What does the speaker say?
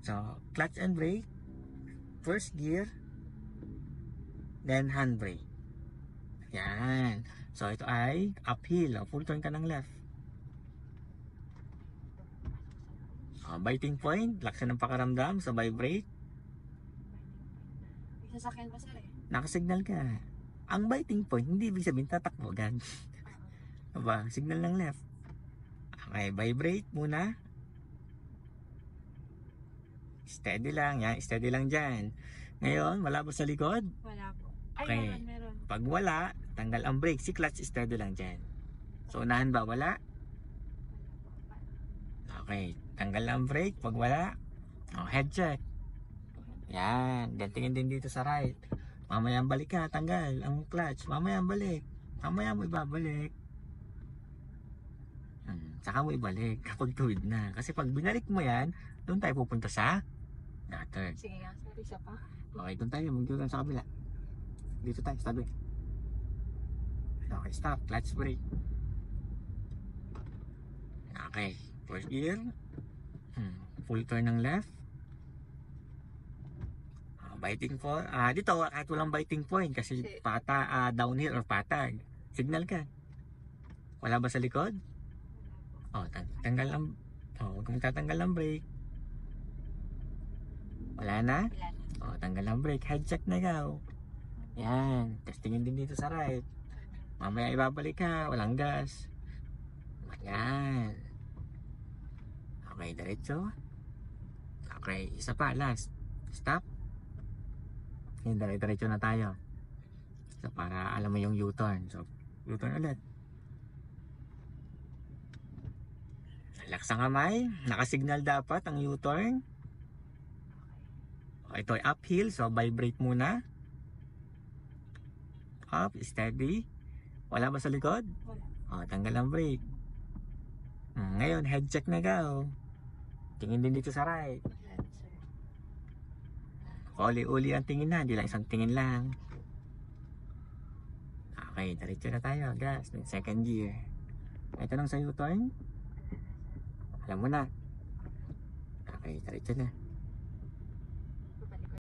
So, clutch and brake, first gear, then handbrake. Yan. So, ito ay uphill. Full turn ka ng left. Biting point, laksan ng pakaramdam sa vibrate. May sasakyan pa sir eh. Nakasignal ka. Ang biting point, hindi ibig sabihin tatakbo gan. Diba? Signal ng left. Okay, vibrate muna. Steady lang, yan. Steady lang dyan. Ngayon, wala ba sa likod? Wala po. Ay, Okay. meron. Pag wala, tanggal ang brake. Si clutch, steady lang dyan. So, unahan ba? Wala? Okay. Tanggal ang brake. Pag wala, head check. Yan. Gantingin din dito sa right. Mamaya balik ka. Tanggal ang clutch. Mamaya balik. Mamaya mo ibabalik. Saka mo ibalik kapag tuwid na. Kasi pag binalik mo yan, doon tayo pupunta sa gutter. Sige nga sir, isa pa. Okay, doon tayo. Mag-doon sa kabila. Dito tayo, stop. Okay, stop. Clutch brake. Okay, first gear. Full turn ng left. Biting point. Dito, kahit walang biting point kasi downhill or patag. Signal ka. Wala ba sa likod? Tanggal ang... huwag kang tatanggal ang brake. Wala na? Wala na. Tanggal ang brake. Head check na ikaw. Yan. Testingin din dito sa right. Mamaya ibabalik ka. Walang gas. Yan. Okay, diretso. Okay, isa pa. Last. Stop. Yan, diretso na tayo. So, para alam mo yung U-turn. So, U-turn ulit. Relax ang kamay. Nakasignal dapat ang U-turn. Ito ay uphill. So, vibrate muna. Up, steady. Wala ba sa likod? Wala. Tanggal ang brake. Ngayon, head check na ka. Tingin din dito sa right. Wala sir. Uli-uli ang tingin na. Hindi lang isang tingin lang. Okay, diretso na tayo. Gas. Second gear. Ito nang sa U-turn. Alam mo na. Okay, diretso na.